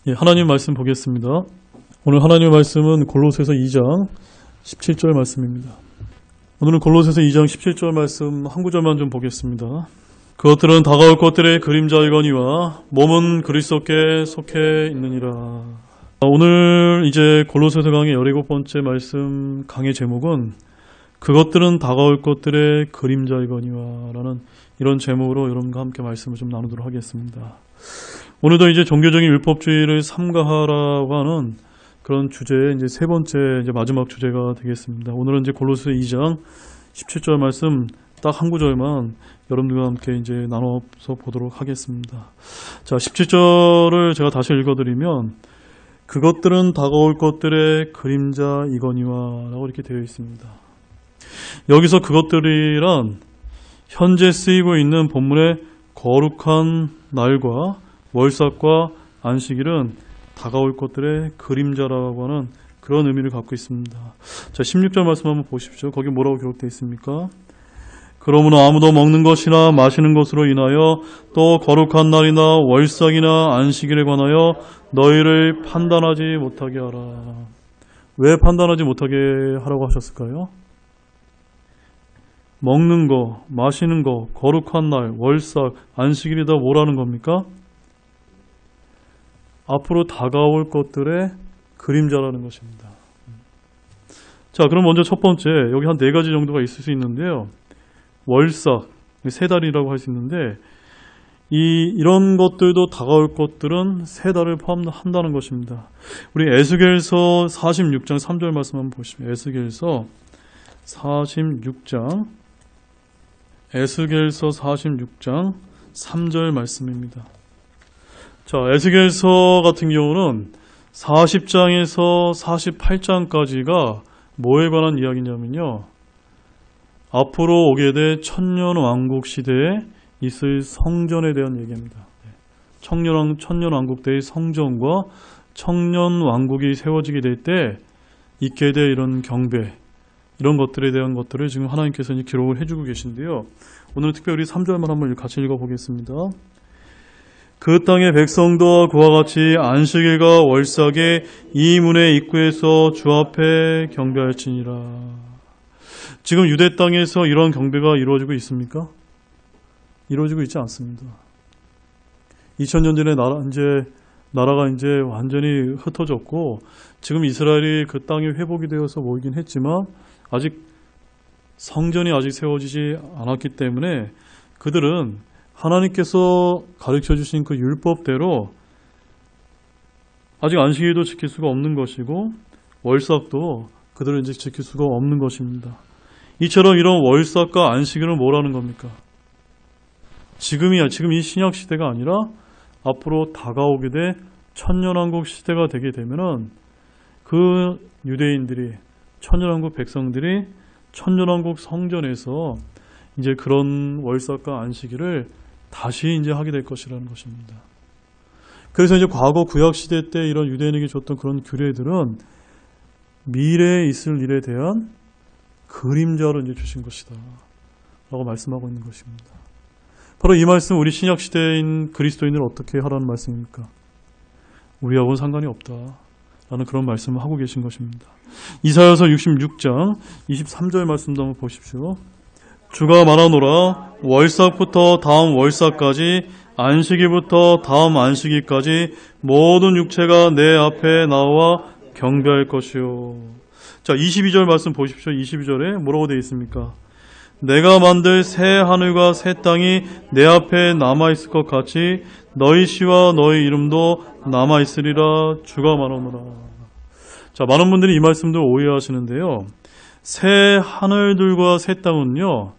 예, 하나님 말씀 보겠습니다. 오늘 하나님 말씀은 골로새서 2장 17절 말씀입니다. 오늘은 골로새서 2장 17절 말씀 한 구절만 좀 보겠습니다. 그것들은 다가올 것들의 그림자이거니와 몸은 그리스도께 속해 있느니라. 오늘 이제 골로새서 강의 17번째 말씀 강의 제목은 그것들은 다가올 것들의 그림자이거니와 라는 이런 제목으로 여러분과 함께 말씀을 좀 나누도록 하겠습니다. 오늘도 이제 종교적인 율법주의를 삼가하라고 하는 그런 주제의 이제 세 번째 이제 마지막 주제가 되겠습니다. 오늘은 이제 골로새 2장 17절 말씀 딱 한 구절만 여러분들과 함께 이제 나눠서 보도록 하겠습니다. 자, 17절을 제가 다시 읽어드리면 그것들은 다가올 것들의 그림자이거니와 라고 이렇게 되어 있습니다. 여기서 그것들이란 현재 쓰이고 있는 본문의 거룩한 날과 월삭과 안식일은 다가올 것들의 그림자라고 하는 그런 의미를 갖고 있습니다. 자, 16절 말씀 한번 보십시오. 거기 뭐라고 기록되어 있습니까? 그러므로 아무도 먹는 것이나 마시는 것으로 인하여 또 거룩한 날이나 월삭이나 안식일에 관하여 너희를 판단하지 못하게 하라. 왜 판단하지 못하게 하라고 하셨을까요? 먹는 거, 마시는 거, 거룩한 날, 월삭, 안식일이 다 뭐라는 겁니까? 앞으로 다가올 것들의 그림자라는 것입니다. 자, 그럼 먼저 첫 번째, 여기 한 4가지 정도가 있을 수 있는데요. 월삭, 세 달이라고 할 수 있는데 이런 것들도 다가올 것들은 세 달을 포함한다는 것입니다. 우리 에스겔서 46장 3절 말씀 한번 보시면 에스겔서 46장 3절 말씀입니다. 자, 에스겔서 같은 경우는 40장에서 48장까지가 뭐에 관한 이야기냐면요. 앞으로 오게 될 천년왕국 시대에 있을 성전에 대한 얘기입니다. 천년왕국 때의 성전과 천년왕국이 세워지게 될 때 있게 될 이런 경배, 이런 것들에 대한 것들을 지금 하나님께서 이제 기록을 해주고 계신데요. 오늘 특별히 3절만 한번 같이 읽어보겠습니다. 그 땅의 백성도 그와 같이 안식일과 월삭에 이 문의 입구에서 주 앞에 경배할지니라. 지금 유대 땅에서 이러한 경배가 이루어지고 있습니까? 이루어지고 있지 않습니다. 2000년 전에 나라가 이제 완전히 흩어졌고 지금 이스라엘이 그 땅이 회복이 되어서 모이긴 했지만 아직 성전이 아직 세워지지 않았기 때문에 그들은 하나님께서 가르쳐 주신 그 율법대로 아직 안식일도 지킬 수가 없는 것이고 월삭도 그들은 이제 지킬 수가 없는 것입니다. 이처럼 이런 월삭과 안식일은 뭐라는 겁니까? 지금 이 신약 시대가 아니라 앞으로 다가오게 될 천년왕국 시대가 되게 되면은 그 유대인들이 천년왕국 백성들이 천년왕국 성전에서 이제 그런 월삭과 안식일을 다시 이제 하게 될 것이라는 것입니다. 그래서 이제 과거 구약 시대 때 이런 유대인에게 줬던 그런 규례들은 미래에 있을 일에 대한 그림자로 이제 주신 것이다 라고 말씀하고 있는 것입니다. 바로 이 말씀 우리 신약 시대인 그리스도인을 어떻게 하라는 말씀입니까? 우리하고는 상관이 없다 라는 그런 말씀을 하고 계신 것입니다. 이사야서 66장 23절 말씀도 한번 보십시오. 주가 말하노라 월삭부터 다음 월삭까지 안식일부터 다음 안식일까지 모든 육체가 내 앞에 나와 경배할 것이요. 자, 22절 말씀 보십시오. 22절에 뭐라고 되어 있습니까? 내가 만들 새 하늘과 새 땅이 내 앞에 남아있을 것 같이 너희 시와 너희 이름도 남아있으리라 주가 말하노라. 자, 많은 분들이 이 말씀들 오해하시는데요. 새 하늘들과 새 땅은요.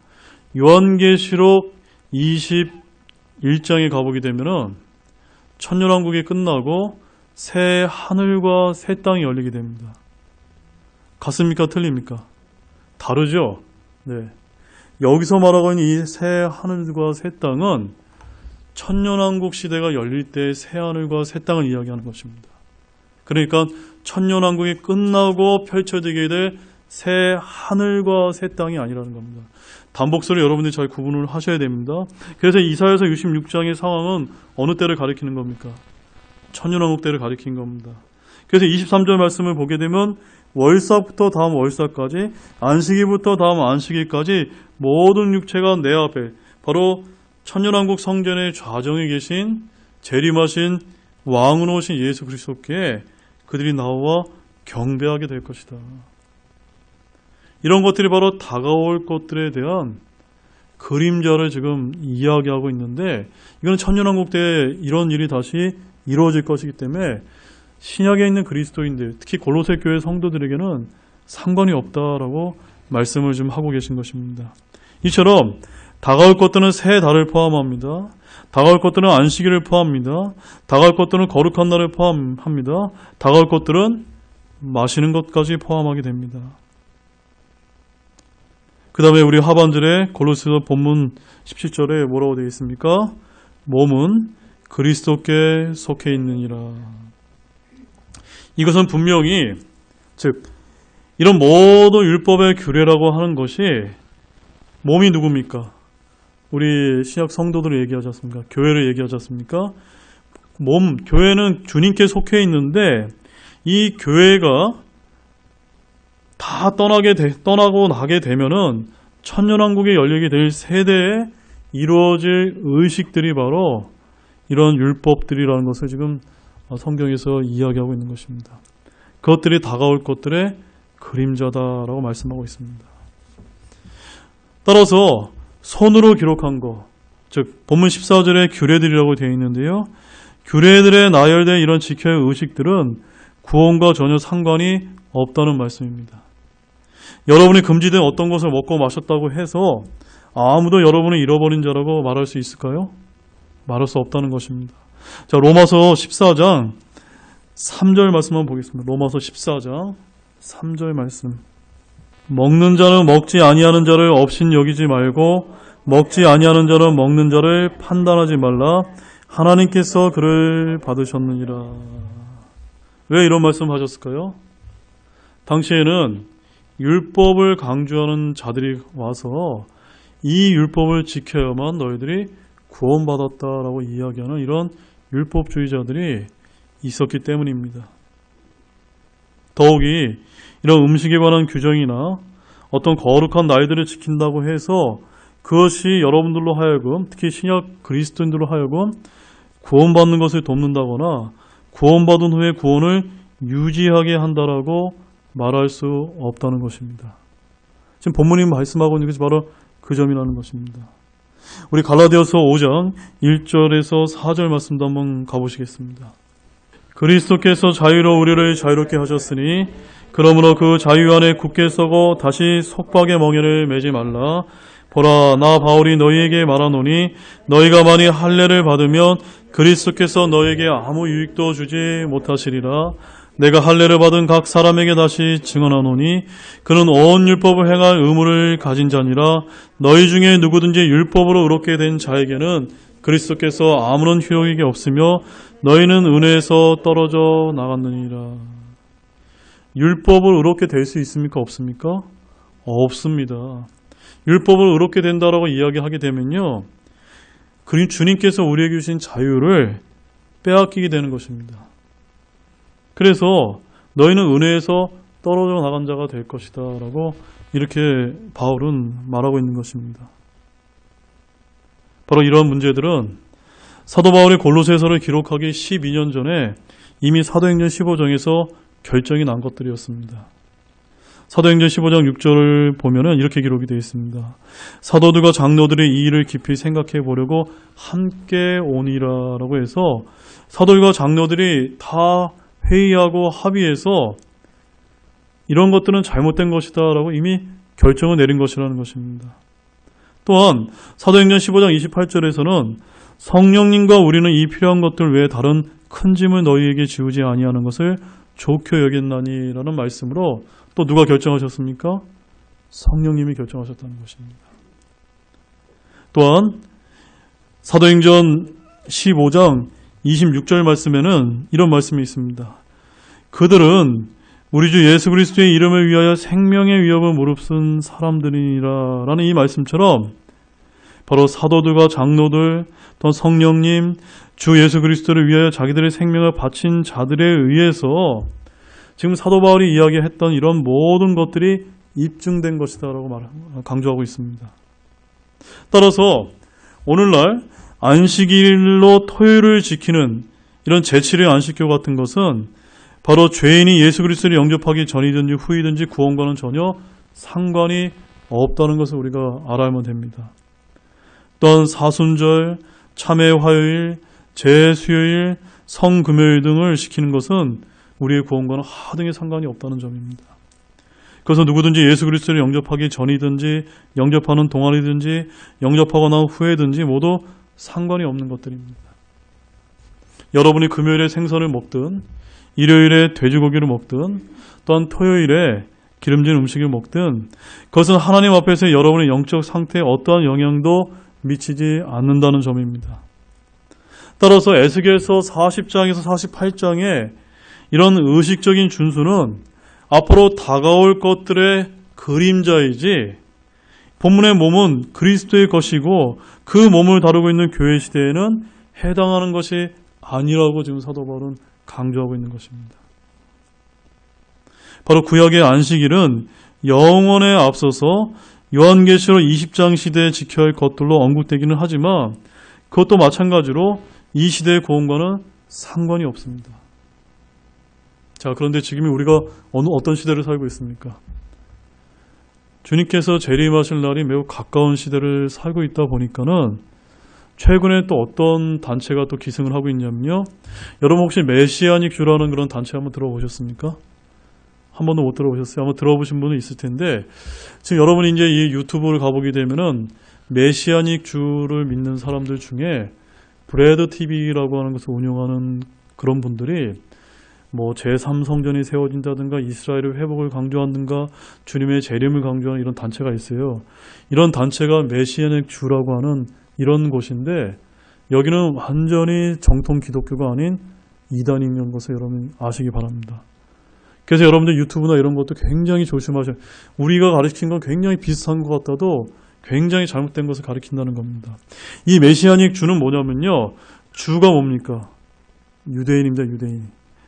요한계시록 21장에 가보게 되면은 천년왕국이 끝나고 새 하늘과 새 땅이 열리게 됩니다. 같습니까? 틀립니까? 다르죠? 네. 여기서 말하고 있는 이 새 하늘과 새 땅은 천년왕국 시대가 열릴 때 새 하늘과 새 땅을 이야기하는 것입니다. 그러니까 천년왕국이 끝나고 펼쳐지게 될 새 하늘과 새 땅이 아니라는 겁니다. 단복서를 여러분들이 잘 구분을 하셔야 됩니다. 그래서 이사야서 66장의 상황은 어느 때를 가리키는 겁니까? 천년왕국대를 가리킨 겁니다. 그래서 23절 말씀을 보게 되면 월삭부터 다음 월삭까지, 안식일부터 다음 안식일까지 모든 육체가 내 앞에 바로 천년왕국 성전의 좌정에 계신 재림하신 왕으로 오신 예수 그리스도께 그들이 나와 경배하게 될 것이다. 이런 것들이 바로 다가올 것들에 대한 그림자를 지금 이야기하고 있는데, 이건 천년왕국 때 이런 일이 다시 이루어질 것이기 때문에 신약에 있는 그리스도인들, 특히 골로새 교회 성도들에게는 상관이 없다라고 말씀을 좀 하고 계신 것입니다. 이처럼 다가올 것들은 새 달을 포함합니다. 다가올 것들은 안식일을 포함합니다. 다가올 것들은 거룩한 날을 포함합니다. 다가올 것들은 마시는 것까지 포함하게 됩니다. 그 다음에 우리 하반절에 골로새서 본문 17절에 뭐라고 되어 있습니까? 몸은 그리스도께 속해 있느니라. 이것은 분명히 즉 이런 모든 율법의 규례라고 하는 것이 몸이 누굽니까? 우리 신약 성도들을 얘기하지 않습니까? 교회를 얘기하지 않습니까? 교회는 주님께 속해 있는데 이 교회가 다 떠나고 나게 되면은 천년왕국이 열리게 될 세대에 이루어질 의식들이 바로 이런 율법들이라는 것을 지금 성경에서 이야기하고 있는 것입니다. 그것들이 다가올 것들의 그림자다라고 말씀하고 있습니다. 따라서 손으로 기록한 것, 즉 본문 14절에 규례들이라고 되어 있는데요. 규례들에 나열된 이런 지켜야 할 의식들은 구원과 전혀 상관이 없다는 말씀입니다. 여러분이 금지된 어떤 것을 먹고 마셨다고 해서 아무도 여러분을 잃어버린 자라고 말할 수 있을까요? 말할 수 없다는 것입니다. 자, 로마서 14장 3절 말씀 한번 보겠습니다. 로마서 14장 3절 말씀. 먹는 자는 먹지 아니하는 자를 업신 여기지 말고 먹지 아니하는 자는 먹는 자를 판단하지 말라. 하나님께서 그를 받으셨느니라. 왜 이런 말씀 하셨을까요? 당시에는 율법을 강조하는 자들이 와서 이 율법을 지켜야만 너희들이 구원받았다라고 이야기하는 이런 율법주의자들이 있었기 때문입니다. 더욱이 이런 음식에 관한 규정이나 어떤 거룩한 날들을 지킨다고 해서 그것이 여러분들로 하여금, 특히 신약 그리스도인들로 하여금 구원받는 것을 돕는다거나 구원받은 후에 구원을 유지하게 한다라고 말할 수 없다는 것입니다. 지금 본문이 말씀하고 있는 것이 바로 그 점이라는 것입니다. 우리 갈라디아서 5장 1절에서 4절 말씀도 한번 가보시겠습니다. 그리스도께서 자유로 우리를 자유롭게 하셨으니 그러므로 그 자유 안에 굳게 서고 다시 속박의 멍에를 매지 말라. 보라, 나 바울이 너희에게 말하노니 너희가 만일 할례를 받으면 그리스도께서 너희에게 아무 유익도 주지 못하시리라. 내가 할례를 받은 각 사람에게 다시 증언하노니 그는 온 율법을 행할 의무를 가진 자니라. 너희 중에 누구든지 율법으로 의롭게 된 자에게는 그리스도께서 아무런 효력이 없으며 너희는 은혜에서 떨어져 나갔느니라. 율법을 의롭게 될 수 있습니까? 없습니까? 없습니다. 율법을 의롭게 된다라고 이야기하게 되면요, 주님께서 우리에게 주신 자유를 빼앗기게 되는 것입니다. 그래서 너희는 은혜에서 떨어져 나간 자가 될 것이다 라고 이렇게 바울은 말하고 있는 것입니다. 바로 이러한 문제들은 사도 바울이 골로새서를 기록하기 12년 전에 이미 사도행전 15장에서 결정이 난 것들이었습니다. 사도행전 15장 6절을 보면은 이렇게 기록이 되어 있습니다. 사도들과 장로들이 이 일을 깊이 생각해 보려고 함께 오니라라고 해서 사도들과 장로들이 다 회의하고 합의해서 이런 것들은 잘못된 것이다 라고 이미 결정을 내린 것이라는 것입니다. 또한 사도행전 15장 28절에서는 성령님과 우리는 이 필요한 것들 외에 다른 큰 짐을 너희에게 지우지 아니하는 것을 좋게 여겼나니 라는 말씀으로 또 누가 결정하셨습니까? 성령님이 결정하셨다는 것입니다. 또한 사도행전 15장 26절 말씀에는 이런 말씀이 있습니다. 그들은 우리 주 예수 그리스도의 이름을 위하여 생명의 위협을 무릅쓴 사람들이니라 라는 이 말씀처럼 바로 사도들과 장로들, 또 성령님, 주 예수 그리스도를 위하여 자기들의 생명을 바친 자들에 의해서 지금 사도 바울이 이야기했던 이런 모든 것들이 입증된 것이다라고 강조하고 있습니다. 따라서 오늘날 안식일로 토요일을 지키는 이런 제7일 안식교 같은 것은 바로 죄인이 예수 그리스도를 영접하기 전이든지 후이든지 구원과는 전혀 상관이 없다는 것을 우리가 알아야만 됩니다. 또한 사순절, 참회 화요일, 제수요일, 성금요일 등을 지키는 것은 우리의 구원과는 하등의 상관이 없다는 점입니다. 그래서 누구든지 예수 그리스도를 영접하기 전이든지 영접하는 동안이든지 영접하고 난 후에든지 모두 상관이 없는 것들입니다. 여러분이 금요일에 생선을 먹든 일요일에 돼지고기를 먹든 또한 토요일에 기름진 음식을 먹든 그것은 하나님 앞에서 여러분의 영적 상태에 어떠한 영향도 미치지 않는다는 점입니다. 따라서 에스겔서 40장에서 48장에 이런 의식적인 준수는 앞으로 다가올 것들의 그림자이지 본문의 몸은 그리스도의 것이고 그 몸을 다루고 있는 교회 시대에는 해당하는 것이 아니라고 지금 사도 바울은 강조하고 있는 것입니다. 바로 구약의 안식일은 영원에 앞서서 요한계시록 20장 시대에 지켜야 할 것들로 언급되기는 하지만 그것도 마찬가지로 이 시대의 구원과는 상관이 없습니다. 자, 그런데 지금 우리가 어떤 시대를 살고 있습니까? 주님께서 재림하실 날이 매우 가까운 시대를 살고 있다 보니까는 최근에 또 어떤 단체가 또 기승을 하고 있냐면요. 여러분 혹시 메시아닉 주라는 그런 단체 한번 들어보셨습니까? 한 번도 못 들어보셨어요? 아마 들어보신 분은 있을 텐데 지금 여러분이 이제 이 유튜브를 가보게 되면은 메시아닉 주를 믿는 사람들 중에 브레드 TV라고 하는 것을 운영하는 그런 분들이 뭐 제3성전이 세워진다든가 이스라엘의 회복을 강조한다든가 주님의 재림을 강조하는 이런 단체가 있어요. 이런 단체가 메시아닉 주라고 하는 이런 곳인데 여기는 완전히 정통 기독교가 아닌 이단인 것을 여러분 아시기 바랍니다. 그래서 여러분들 유튜브나 이런 것도 굉장히 조심하셔야 우리가 가르친 건 굉장히 비슷한 것 같아도 굉장히 잘못된 것을 가르친다는 겁니다. 이 메시아닉 주는 뭐냐면요. 주가 뭡니까? 유대인입니다. 유대인.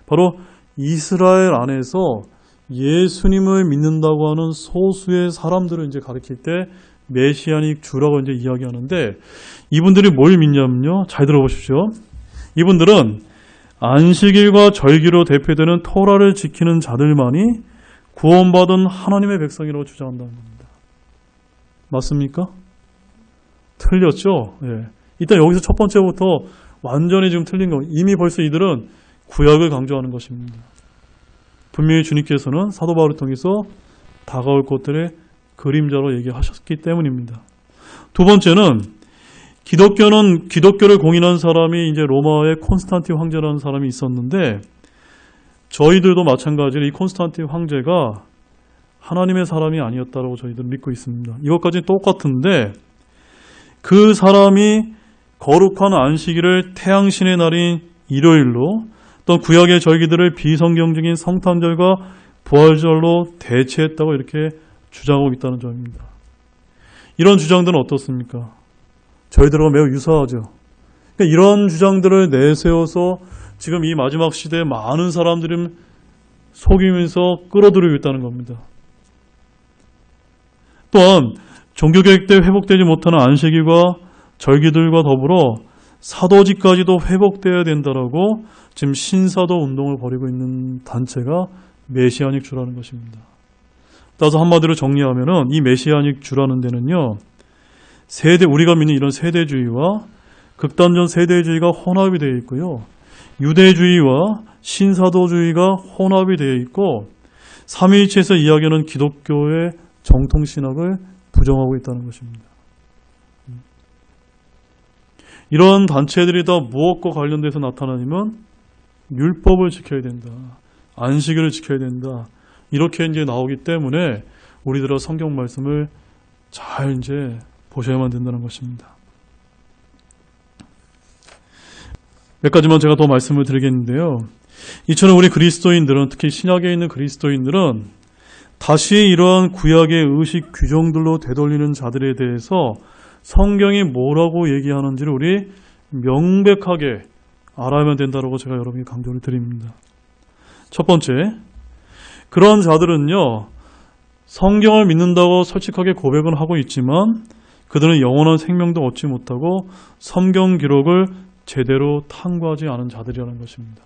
바로 이스라엘 안에서 예수님을 믿는다고 하는 소수의 사람들을 이제 가르칠 때 메시아닉 주라고 이제 이야기하는데 이분들이 뭘 믿냐면요. 잘 들어보십시오. 이분들은 안식일과 절기로 대표되는 토라를 지키는 자들만이 구원받은 하나님의 백성이라고 주장한다는 겁니다. 맞습니까? 틀렸죠? 예. 일단 여기서 첫 번째부터 완전히 지금 틀린 겁니다. 이미 벌써 이들은 구약을 강조하는 것입니다. 분명히 주님께서는 사도 바울을 통해서 다가올 것들의 그림자로 얘기하셨기 때문입니다. 두 번째는 기독교를 공인한 사람이 이제 로마의 콘스탄틴 황제라는 사람이 있었는데 저희들도 마찬가지로 이 콘스탄틴 황제가 하나님의 사람이 아니었다고 저희들은 믿고 있습니다. 이것까지 똑같은데 그 사람이 거룩한 안식일을 태양신의 날인 일요일로 또 구약의 절기들을 비성경적인 성탄절과 부활절로 대체했다고 이렇게 주장하고 있다는 점입니다. 이런 주장들은 어떻습니까? 저희들과 매우 유사하죠. 그러니까 이런 주장들을 내세워서 지금 이 마지막 시대에 많은 사람들이 속이면서 끌어들이고 있다는 겁니다. 또한 종교개혁 때 회복되지 못하는 안식일과 절기들과 더불어 사도직까지도 회복되어야 된다라고 지금 신사도 운동을 벌이고 있는 단체가 메시아닉 주라는 것입니다. 따라서 한마디로 정리하면은 이 메시아닉 주라는 데는요, 우리가 믿는 이런 세대주의와 극단적 세대주의가 혼합이 되어 있고요, 유대주의와 신사도주의가 혼합이 되어 있고, 삼위일체에서 이야기하는 기독교의 정통신학을 부정하고 있다는 것입니다. 이런 단체들이 다 무엇과 관련돼서 나타나냐면 율법을 지켜야 된다, 안식일을 지켜야 된다, 이렇게 이제 나오기 때문에 우리들은 성경 말씀을 잘 이제 보셔야만 된다는 것입니다. 몇 가지만 제가 더 말씀을 드리겠는데요. 이처럼 우리 그리스도인들은, 특히 신약에 있는 그리스도인들은 다시 이러한 구약의 의식 규정들로 되돌리는 자들에 대해서 성경이 뭐라고 얘기하는지를 우리 명백하게 알아야만 된다고 제가 여러분에게 강조를 드립니다. 첫 번째, 그런 자들은요, 성경을 믿는다고 솔직하게 고백은 하고 있지만 그들은 영원한 생명도 얻지 못하고 성경 기록을 제대로 탐구하지 않은 자들이라는 것입니다.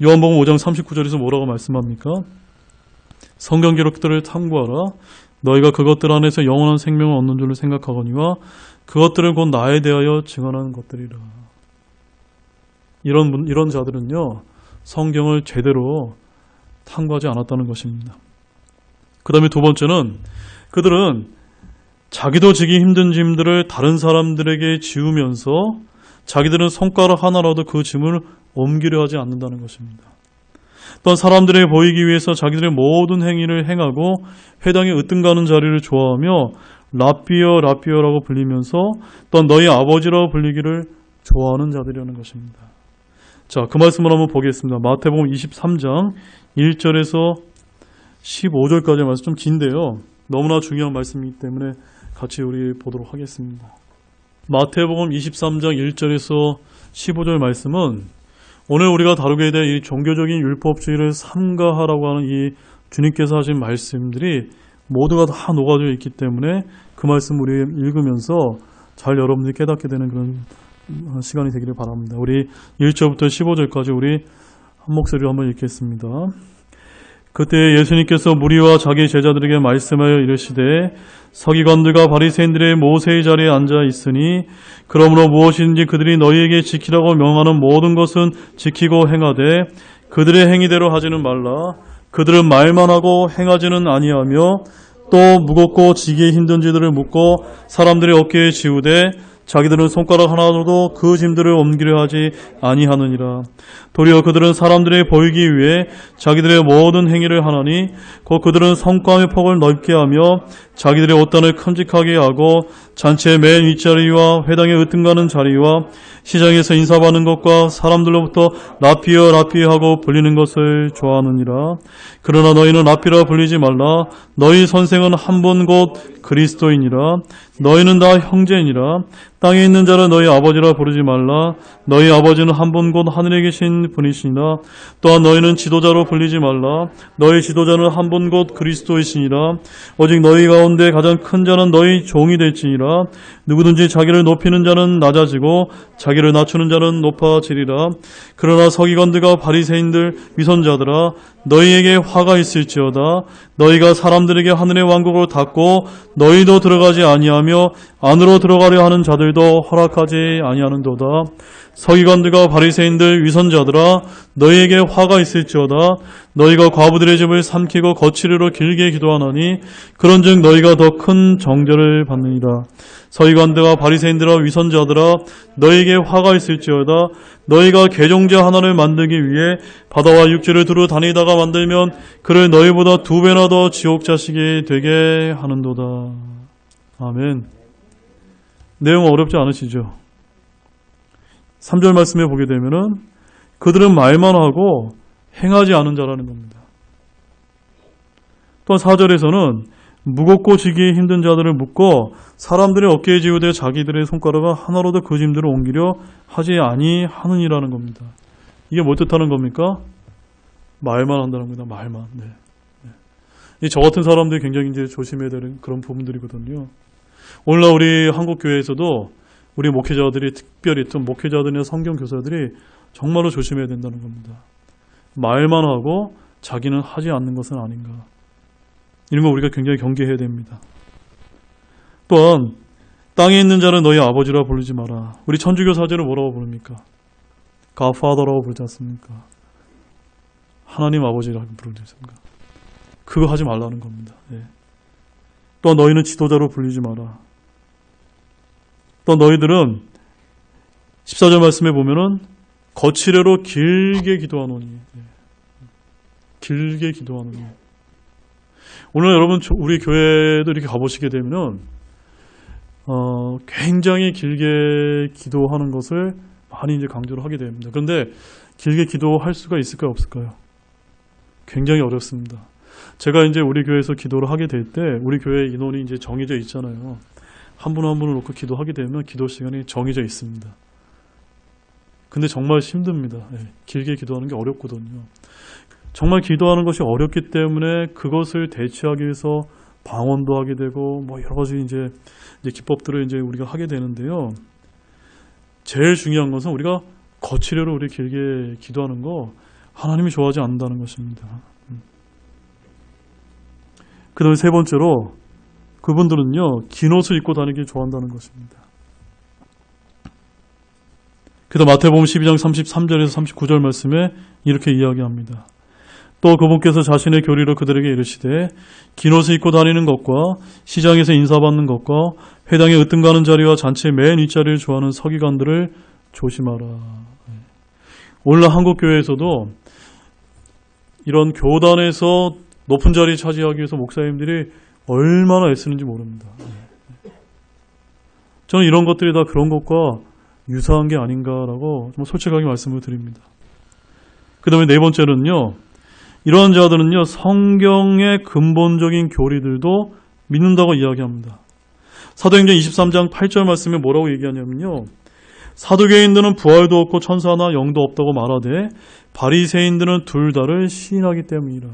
요한복음 5장 39절에서 뭐라고 말씀합니까? 성경 기록들을 탐구하라. 너희가 그것들 안에서 영원한 생명을 얻는 줄을 생각하거니와 그것들은 곧 나에 대하여 증언하는 것들이라. 이런 자들은요, 성경을 제대로 탐구하지 않았다는 것입니다. 그 다음에 두 번째는 그들은 자기도 지기 힘든 짐들을 다른 사람들에게 지우면서 자기들은 손가락 하나라도 그 짐을 옮기려 하지 않는다는 것입니다. 또한 사람들에게 보이기 위해서 자기들의 모든 행위를 행하고 회당에 으뜸가는 자리를 좋아하며 라삐어라고 불리면서 또한 너희 아버지라고 불리기를 좋아하는 자들이라는 것입니다. 자, 그 말씀을 한번 보겠습니다. 마태복음 23장 1절에서 15절까지의 말씀 좀 긴데요. 너무나 중요한 말씀이기 때문에 같이 우리 보도록 하겠습니다. 마태복음 23장 1절에서 15절 말씀은 오늘 우리가 다루게 될 이 종교적인 율법주의를 삼가하라고 하는 이 주님께서 하신 말씀들이 모두가 다 녹아져 있기 때문에 그 말씀 우리 읽으면서 잘 여러분들이 깨닫게 되는 그런 시간이 되기를 바랍니다. 우리 1절부터 15절까지 우리 한 목소리로 한번 읽겠습니다. 그때 예수님께서 무리와 자기 제자들에게 말씀하여 이르시되 서기관들과 바리새인들의 모세의 자리에 앉아 있으니 그러므로 무엇이든지 그들이 너희에게 지키라고 명하는 모든 것은 지키고 행하되 그들의 행위대로 하지는 말라. 그들은 말만 하고 행하지는 아니하며 또 무겁고 지기 힘든 지들을 묻고 사람들의 어깨에 지우되 자기들은 손가락 하나로도 그 짐들을 옮기려 하지 아니하느니라. 도리어 그들은 사람들의 보이기 위해 자기들의 모든 행위를 하나니 곧 그들은 성곽의 폭을 넓게 하며 자기들의 옷단을 큼직하게 하고 잔치의 맨 윗자리와 회당에 으뜸가는 자리와 시장에서 인사받는 것과 사람들로부터 라삐어 하고 불리는 것을 좋아하느니라. 그러나 너희는 라삐라 불리지 말라. 너희 선생은 한 분 곧 그리스도이니라. 너희는 다 형제니라. 땅에 있는 자를 너희 아버지라 부르지 말라. 너희 아버지는 한 분 곧 하늘에 계신 분이시니라. 또한 너희는 지도자로 불리지 말라. 너희 지도자는 한 분 곧 그리스도이시니라. 오직 너희 가운데 가장 큰 자는 너희 종이 될지니라. 누구든지 자기를 높이는 자는 낮아지고 자기를 낮추는 자는 높아지리라. 그러나 서기관들과 바리새인들 위선자들아 너희에게 화가 있을지어다. 너희가 사람들에게 하늘의 왕국을 닫고 너희도 들어가지 아니하며 안으로 들어가려 하는 자들도 허락하지 아니하는도다. 서기관들과 바리새인들 위선자들아 너희에게 화가 있을지어다. 너희가 과부들의 집을 삼키고 거칠으로 길게 기도하나니 그런즉 너희가 더 큰 정죄를 받느니라. 서기관들과 바리새인들아 위선자들아 너희에게 화가 있을지어다. 너희가 개종자 하나를 만들기 위해 바다와 육지를 두루 다니다가 만들면 그를 너희보다 2배나 더 지옥 자식이 되게 하는도다. 아멘. 내용 어렵지 않으시죠? 3절 말씀에 보게 되면은 그들은 말만 하고 행하지 않은 자라는 겁니다. 또한 4절에서는 무겁고 지기 힘든 자들을 묶고 사람들의 어깨에 지우되 자기들의 손가락을 하나로도 그 짐들을 옮기려 하지 아니하느니라는 겁니다. 이게 뭐 뜻하는 겁니까? 말만 한다는 겁니다. 말만. 네. 네. 저 같은 사람들이 굉장히 이제 조심해야 되는 그런 부분들이거든요. 오늘날 우리 한국 교회에서도 우리 목회자들이 특별히 또 목회자들이나 성경 교사들이 정말로 조심해야 된다는 겁니다. 말만 하고 자기는 하지 않는 것은 아닌가. 이런 거 우리가 굉장히 경계해야 됩니다. 또한 땅에 있는 자는 너희 아버지라 부르지 마라. 우리 천주교 사제를 뭐라고 부릅니까? Godfather라고 부르지 않습니까? 하나님 아버지라고 부르지 않습니까? 그거 하지 말라는 겁니다. 네. 또한 너희는 지도자로 불리지 마라. 또 너희들은 14절 말씀에 보면은 거칠애로 길게 기도하노니. 네. 길게 기도하노니. 오늘 여러분 우리 교회도 이렇게 가보시게 되면은 굉장히 길게 기도하는 것을 많이 이제 강조를 하게 됩니다. 그런데 길게 기도할 수가 있을까요, 없을까요? 굉장히 어렵습니다. 제가 이제 우리 교회에서 기도를 하게 될 때 우리 교회 인원이 이제 정해져 있잖아요. 한 분 한 분을 놓고 기도하게 되면 기도 시간이 정해져 있습니다. 근데 정말 힘듭니다. 길게 기도하는 게 어렵거든요. 정말 기도하는 것이 어렵기 때문에 그것을 대체하기 위해서 방언도 하게 되고 뭐 여러 가지 이제 기법들을 이제 우리가 하게 되는데요. 제일 중요한 것은 우리가 거칠어로 우리 길게 기도하는 거 하나님이 좋아하지 않는다는 것입니다. 그 다음에 세 번째로 그분들은요, 긴 옷을 입고 다니길 좋아한다는 것입니다. 그 다음 마태복음 12장 33절에서 39절 말씀에 이렇게 이야기합니다. 또 그분께서 자신의 교리로 그들에게 이르시되 긴 옷을 입고 다니는 것과 시장에서 인사받는 것과 회당에 으뜸 가는 자리와 잔치의 맨 윗자리를 좋아하는 서기관들을 조심하라. 오늘날 한국 교회에서도 이런 교단에서 높은 자리 차지하기 위해서 목사님들이 얼마나 애쓰는지 모릅니다. 저는 이런 것들이 다 그런 것과 유사한 게 아닌가라고 좀 솔직하게 말씀을 드립니다. 그 다음에 네 번째는요, 이러한 자들은요, 성경의 근본적인 교리들도 믿는다고 이야기합니다. 사도행전 23장 8절 말씀에 뭐라고 얘기하냐면요, 사두개인들은 부활도 없고 천사나 영도 없다고 말하되 바리새인들은 둘 다를 시인하기 때문이라.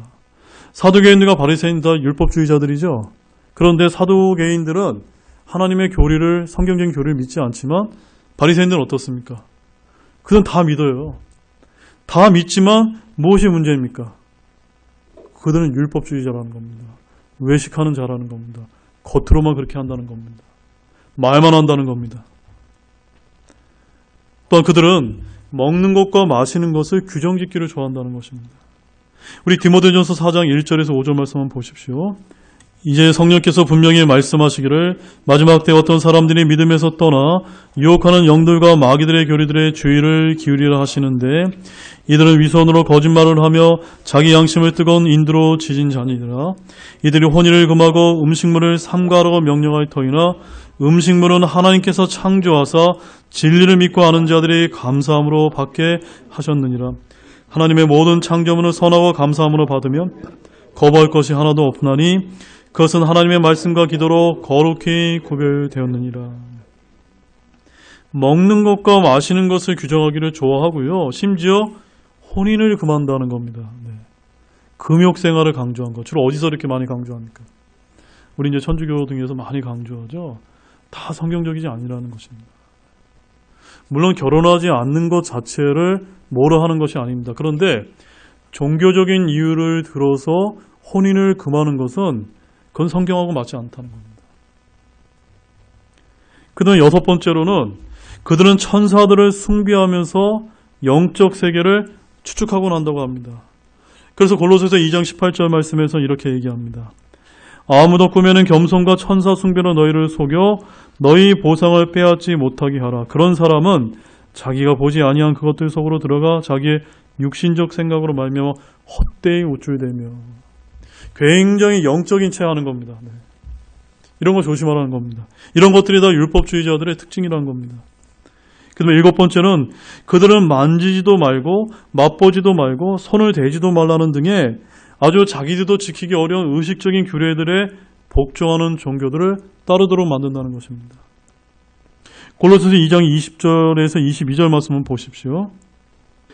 사두개인들과 바리새인 다 율법주의자들이죠. 그런데 사두개인들은 하나님의 교리를, 성경적인 교리를 믿지 않지만 바리새인들은 어떻습니까? 그들은 다 믿어요. 다 믿지만 무엇이 문제입니까? 그들은 율법주의자라는 겁니다. 외식하는 자라는 겁니다. 겉으로만 그렇게 한다는 겁니다. 말만 한다는 겁니다. 또한 그들은 먹는 것과 마시는 것을 규정짓기를 좋아한다는 것입니다. 우리 디모데전서 4장 1절에서 5절 말씀 한번 보십시오. 이제 성령께서 분명히 말씀하시기를 마지막 때 어떤 사람들이 믿음에서 떠나 유혹하는 영들과 마귀들의 교리들의 주의를 기울이라 하시는데 이들은 위선으로 거짓말을 하며 자기 양심을 뜨거운 인두로 지진 자니라. 이들이 혼인을 금하고 음식물을 삼가하라고 명령할 터이나 음식물은 하나님께서 창조하사 진리를 믿고 아는 자들이 감사함으로 받게 하셨느니라. 하나님의 모든 창조물은 선하고 감사함으로 받으면 거부할 것이 하나도 없나니 그것은 하나님의 말씀과 기도로 거룩히 구별되었느니라. 먹는 것과 마시는 것을 규정하기를 좋아하고요. 심지어 혼인을 금한다는 겁니다. 금욕 생활을 강조한 것. 주로 어디서 이렇게 많이 강조합니까? 우리 이제 천주교 등에서 많이 강조하죠. 다 성경적이지 아니라는 것입니다. 물론 결혼하지 않는 것 자체를 뭐라 하는 것이 아닙니다. 그런데 종교적인 이유를 들어서 혼인을 금하는 것은 그건 성경하고 맞지 않다는 겁니다. 그 다음 여섯 번째로는 그들은 천사들을 숭배하면서 영적 세계를 추측하곤 한다고 합니다. 그래서 골로새서 2장 18절 말씀에서 이렇게 얘기합니다. 아무도 꾸며낸 겸손과 천사 숭배로 너희를 속여 너희 보상을 빼앗지 못하게 하라. 그런 사람은 자기가 보지 아니한 그것들 속으로 들어가 자기의 육신적 생각으로 말미암아 헛되이 우쭐대며 굉장히 영적인 채 하는 겁니다. 이런 거 조심하라는 겁니다. 이런 것들이 다 율법주의자들의 특징이라는 겁니다. 그 다음에 일곱 번째는 그들은 만지지도 말고 맛보지도 말고 손을 대지도 말라는 등의 아주 자기들도 지키기 어려운 의식적인 규례들에 복종하는 종교들을 따르도록 만든다는 것입니다. 골로새서 2장 20절에서 22절 말씀을 보십시오.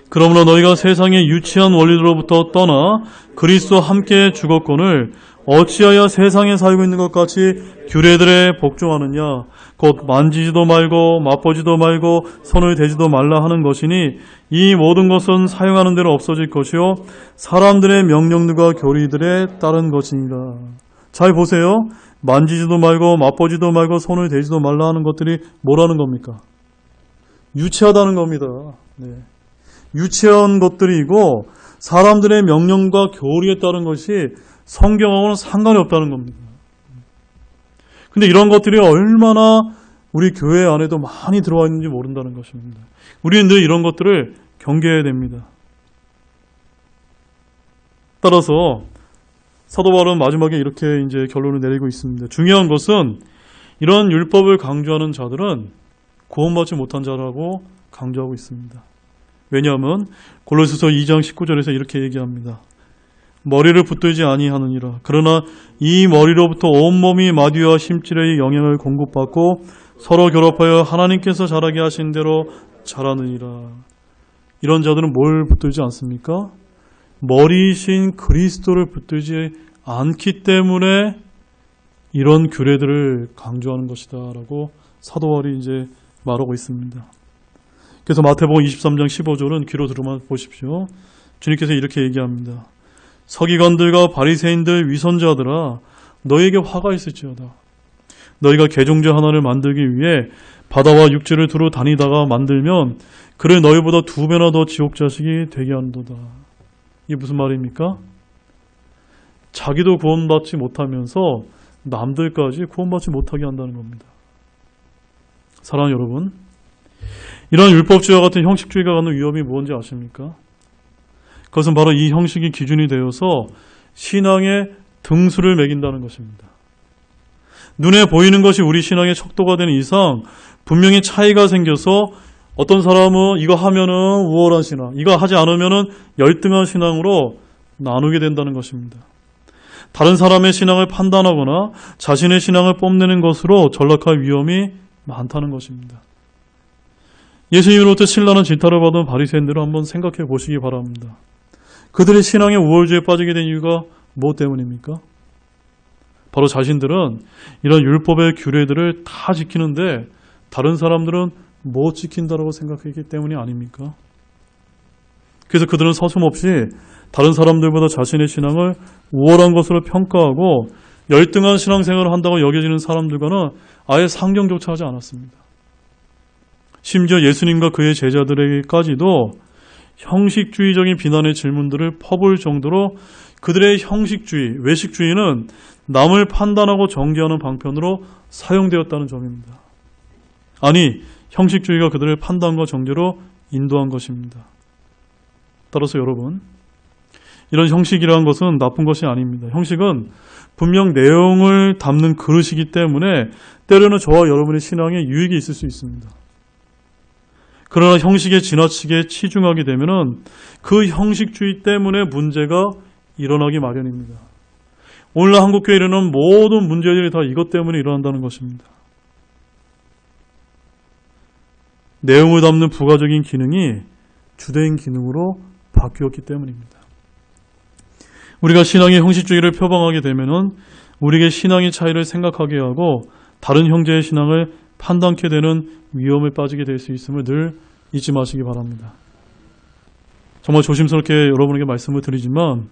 그러므로 너희가 세상의 유치한 원리로부터 떠나 그리스도와 함께 죽었거늘 어찌하여 세상에 살고 있는 것 같이 규례들에 복종하느냐. 곧 만지지도 말고 맛보지도 말고 손을 대지도 말라 하는 것이니 이 모든 것은 사용하는 대로 없어질 것이요 사람들의 명령들과 교리들에 따른 것이니라. 잘 보세요. 만지지도 말고 맛보지도 말고 손을 대지도 말라 하는 것들이 뭐라는 겁니까? 유치하다는 겁니다. 유치한 것들이고 사람들의 명령과 교리에 따른 것이 성경하고는 상관이 없다는 겁니다. 근데 이런 것들이 얼마나 우리 교회 안에도 많이 들어와 있는지 모른다는 것입니다. 우리는 늘 이런 것들을 경계해야 됩니다. 따라서 사도 바울은 마지막에 이렇게 이제 결론을 내리고 있습니다. 중요한 것은 이런 율법을 강조하는 자들은 구원받지 못한 자라고 강조하고 있습니다. 왜냐하면 골로새서 2장 19절에서 이렇게 얘기합니다. 머리를 붙들지 아니하느니라. 그러나 이 머리로부터 온몸이 마귀와 심질의 영향을 공급받고 서로 결합하여 하나님께서 자라게 하신 대로 자라느니라. 이런 자들은 뭘 붙들지 않습니까? 머리이신 그리스도를 붙들지 않기 때문에 이런 규례들을 강조하는 것이다 라고 사도 바울이 이제 말하고 있습니다. 그래서 마태복음 23장 15절은 귀로 들어만 보십시오. 주님께서 이렇게 얘기합니다. 서기관들과 바리새인들 위선자들아 너희에게 화가 있을지어다. 너희가 개종자 하나를 만들기 위해 바다와 육지를 두루 다니다가 만들면 그를 너희보다 2배나 더 지옥 자식이 되게 한도다. 이게 무슨 말입니까? 자기도 구원받지 못하면서 남들까지 구원받지 못하게 한다는 겁니다. 사랑하는 여러분, 이러한 율법주의와 같은 형식주의가 갖는 위험이 뭔지 아십니까? 그것은 바로 이 형식이 기준이 되어서 신앙의 등수를 매긴다는 것입니다. 눈에 보이는 것이 우리 신앙의 척도가 되는 이상 분명히 차이가 생겨서 어떤 사람은 이거 하면은 우월한 신앙, 이거 하지 않으면은 열등한 신앙으로 나누게 된다는 것입니다. 다른 사람의 신앙을 판단하거나 자신의 신앙을 뽐내는 것으로 전락할 위험이 많다는 것입니다. 예수님으로부터 신랄한 질타를 받은 바리새인들을 한번 생각해 보시기 바랍니다. 그들의 신앙의 우월주의에 빠지게 된 이유가 무엇 때문입니까? 바로 자신들은 이런 율법의 규례들을 다 지키는데 다른 사람들은 못 지킨다라고 생각했기 때문이 아닙니까? 그래서 그들은 서슴없이 다른 사람들보다 자신의 신앙을 우월한 것으로 평가하고 열등한 신앙생활을 한다고 여겨지는 사람들과는 아예 상경조차 하지 않았습니다. 심지어 예수님과 그의 제자들에게까지도 형식주의적인 비난의 질문들을 퍼볼 정도로 그들의 형식주의, 외식주의는 남을 판단하고 정죄하는 방편으로 사용되었다는 점입니다. 아니, 형식주의가 그들의 판단과 정죄로 인도한 것입니다. 따라서 여러분, 이런 형식이라는 것은 나쁜 것이 아닙니다. 형식은 분명 내용을 담는 그릇이기 때문에 때로는 저와 여러분의 신앙에 유익이 있을 수 있습니다. 그러나 형식에 지나치게 치중하게 되면은 그 형식주의 때문에 문제가 일어나기 마련입니다. 오늘날 한국교회에 일어나는 모든 문제들이 다 이것 때문에 일어난다는 것입니다. 내용을 담는 부가적인 기능이 주된 기능으로 바뀌었기 때문입니다. 우리가 신앙의 형식주의를 표방하게 되면은 우리에게 신앙의 차이를 생각하게 하고 다른 형제의 신앙을 판단케 되는 위험에 빠지게 될 수 있음을 늘 잊지 마시기 바랍니다. 정말 조심스럽게 여러분에게 말씀을 드리지만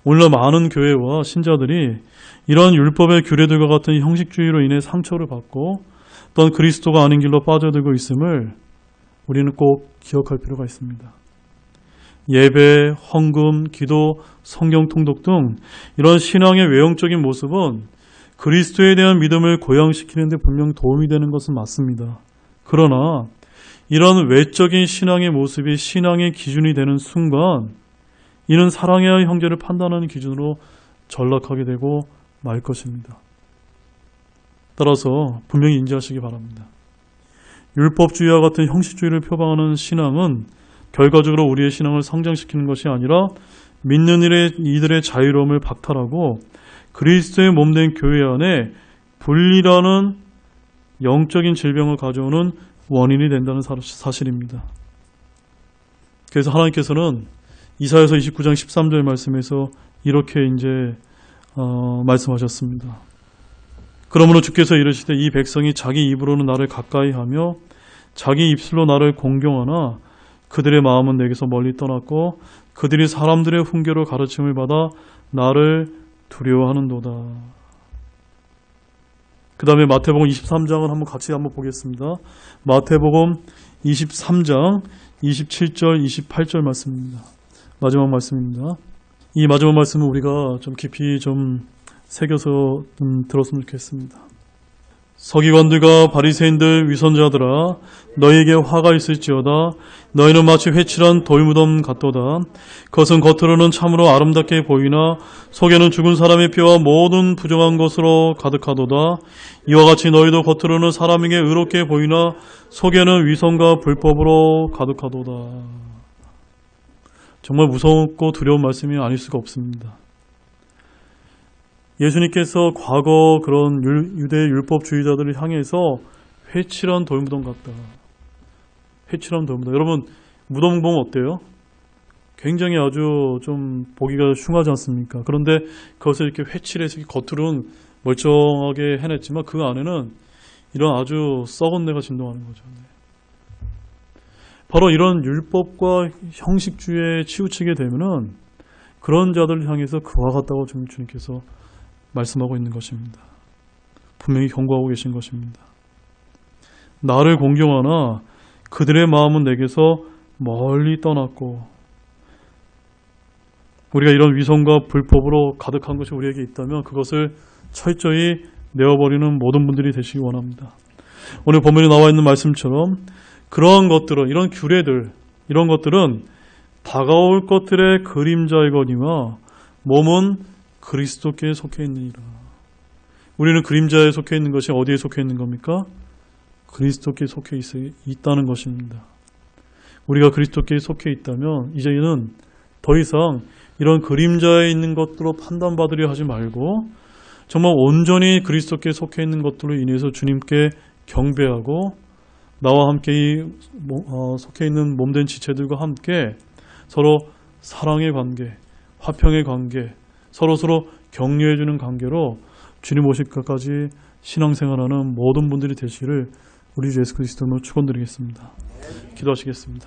오늘날 많은 교회와 신자들이 이러한 율법의 규례들과 같은 형식주의로 인해 상처를 받고 또한 그리스도가 아닌 길로 빠져들고 있음을 우리는 꼭 기억할 필요가 있습니다. 예배, 헌금, 기도, 성경 통독 등 이런 신앙의 외형적인 모습은 그리스도에 대한 믿음을 고양시키는 데 분명 도움이 되는 것은 맞습니다. 그러나 이런 외적인 신앙의 모습이 신앙의 기준이 되는 순간 이는 사랑해야 할 형제를 판단하는 기준으로 전락하게 되고 말 것입니다. 따라서 분명히 인지하시기 바랍니다. 율법주의와 같은 형식주의를 표방하는 신앙은 결과적으로 우리의 신앙을 성장시키는 것이 아니라 믿는 이들의 자유로움을 박탈하고 그리스도의 몸된 교회 안에 분리라는 영적인 질병을 가져오는 원인이 된다는 사실입니다. 그래서 하나님께서는 이사야서 29장 13절 말씀에서 이렇게 이제 말씀하셨습니다. 그러므로 주께서 이르시되 이 백성이 자기 입으로는 나를 가까이하며 자기 입술로 나를 공경하나 그들의 마음은 내게서 멀리 떠났고 그들이 사람들의 훈계로 가르침을 받아 나를 두려워하는도다. 그 다음에 마태복음 23장을 한번 같이 보겠습니다. 마태복음 23장 27절 28절 말씀입니다. 마지막 말씀입니다. 이 마지막 말씀은 우리가 좀 깊이 좀 새겨서 들었으면 좋겠습니다. 서기관들과 바리새인들 위선자들아 너희에게 화가 있을지어다. 너희는 마치 회칠한 돌무덤 같도다. 그것은 겉으로는 참으로 아름답게 보이나 속에는 죽은 사람의 뼈와 모든 부정한 것으로 가득하도다. 이와 같이 너희도 겉으로는 사람에게 의롭게 보이나 속에는 위선과 불법으로 가득하도다. 정말 무섭고 두려운 말씀이 아닐 수가 없습니다. 예수님께서 과거 그런 유대 율법주의자들을 향해서 회칠한 돌무덤 같다. 회칠한 돌무덤. 여러분 무덤 보면 어때요? 굉장히 아주 좀 보기가 흉하지 않습니까? 그런데 그것을 이렇게 회칠해서 겉으로는 멀쩡하게 해냈지만 그 안에는 이런 아주 썩은 내가 진동하는 거죠. 바로 이런 율법과 형식주의에 치우치게 되면은 그런 자들을 향해서 그와 같다고 주님께서 말씀하고 있는 것입니다. 분명히 경고하고 계신 것입니다. 나를 공경하나 그들의 마음은 내게서 멀리 떠났고, 우리가 이런 위선과 불법으로 가득한 것이 우리에게 있다면 그것을 철저히 내어버리는 모든 분들이 되시기 원합니다. 오늘 본문에 나와 있는 말씀처럼 그러한 것들은, 이런 규례들, 이런 것들은 다가올 것들의 그림자이거니와 몸은 그리스도께 속해 있느니라. 우리는 그림자에 속해 있는 것이 어디에 속해 있는 겁니까? 그리스도께 속해 있다는 것입니다. 우리가 그리스도께 속해 있다면 이제는 더 이상 이런 그림자에 있는 것들로 판단받으려 하지 말고 정말 온전히 그리스도께 속해 있는 것들로 인해서 주님께 경배하고 나와 함께 속해 있는 몸된 지체들과 함께 서로 사랑의 관계, 화평의 관계, 서로서로 격려해주는 관계로 주님 오실 것까지 신앙생활하는 모든 분들이 되시기를 우리 주 예수 그리스도로 축원드리겠습니다. 기도하시겠습니다.